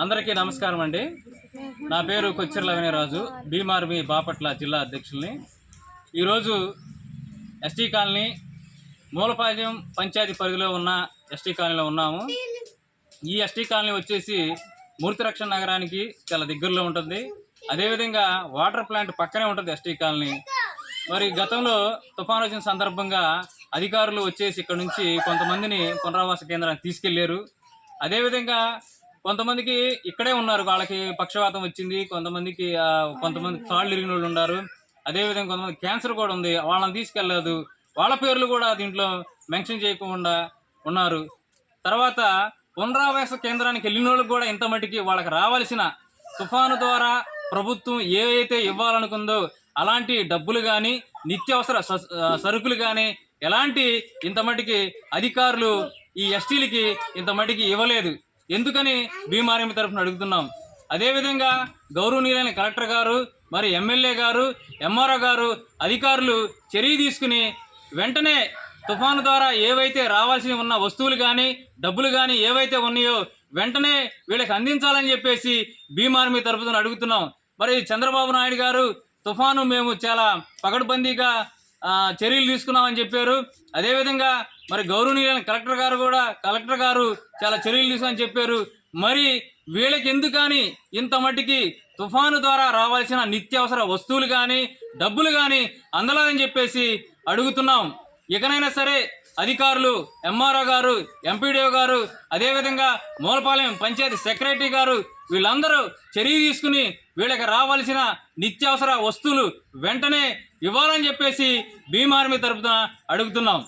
అందరికీ నమస్కారం అండి. నా పేరు కొచ్చిర్ల వినయరాజు, భీమార్మీ బాపట్ల జిల్లా అధ్యక్షుల్ని. ఈరోజు ఎస్టీ కాలనీ మూలపాలెం పంచాయతీ పరిధిలో ఉన్న ఎస్టీ కాలనీలో ఉన్నాము. ఈ ఎస్టీ కాలనీ వచ్చేసి మూర్తిరక్షణ నగరానికి చాలా దగ్గరలో ఉంటుంది. అదేవిధంగా వాటర్ ప్లాంట్ పక్కనే ఉంటుంది ఎస్టీ కాలనీ. మరి గతంలో తుఫాను వచ్చిన సందర్భంగా అధికారులు వచ్చేసి ఇక్కడ నుంచి కొంతమందిని పునరావాస కేంద్రానికి తీసుకెళ్లారు. అదేవిధంగా కొంతమందికి ఇక్కడే ఉన్నారు, వాళ్ళకి పక్షవాతం వచ్చింది, కొంతమంది కాళ్ళు ఇరిగిన వాళ్ళు ఉన్నారు. అదేవిధంగా కొంతమంది క్యాన్సర్ కూడా ఉంది, వాళ్ళని తీసుకెళ్ళలేదు. వాళ్ళ పేర్లు కూడా దీంట్లో మెన్షన్ చేయకుండా ఉన్నారు. తర్వాత పునరావాస కేంద్రానికి వెళ్ళిన వాళ్ళకి కూడా ఇంత మటుకి వాళ్ళకి రావాల్సిన తుఫాను ద్వారా ప్రభుత్వం ఏవైతే ఇవ్వాలనుకుందో అలాంటి డబ్బులు కానీ నిత్యావసర సరుకులు కానీ ఎలాంటి ఇంత మటుకి అధికారులు ఈ ఎస్టీలకి ఇంత మటుకి ఇవ్వలేదు. ఎందుకని భీమార్మీ తరఫున అడుగుతున్నాం. అదేవిధంగా గౌరవనీయులైన కలెక్టర్ గారు, మరి ఎమ్మెల్యే గారు, ఎంఆర్ఓ గారు అధికారులు చర్య తీసుకుని వెంటనే తుఫాను ద్వారా ఏవైతే రావాల్సి ఉన్న వస్తువులు కానీ డబ్బులు కానీ ఏవైతే ఉన్నాయో వెంటనే వీళ్ళకి అందించాలని చెప్పేసి భీమార్మీ తరఫున అడుగుతున్నాం. మరి చంద్రబాబు నాయుడు గారు తుఫాను మేము చాలా పకడ్బందీగా చర్యలు తీసుకున్నామని చెప్పారు. అదేవిధంగా మరి గౌరవనీయులైన కలెక్టర్ గారు చాలా చర్యలు తీసుకుని చెప్పారు. మరి వీళ్ళకి ఎందుకని ఇంత మట్టికి తుఫాను ద్వారా రావాల్సిన నిత్యావసర వస్తువులు కానీ డబ్బులు కానీ అందలేదని చెప్పేసి అడుగుతున్నాం. ఇకనైనా సరే అధికారులు, ఎంఆర్ఓ గారు, ఎంపీడీఓ గారు, అదేవిధంగా మూలపాలెం పంచాయతీ సెక్రటరీ గారు వీళ్ళందరూ చర్య తీసుకుని వీళ్ళకి రావాల్సిన నిత్యావసర వస్తువులు వెంటనే ఇవ్వాలని చెప్పేసి భీమార్మీ తరపున అడుగుతున్నాం.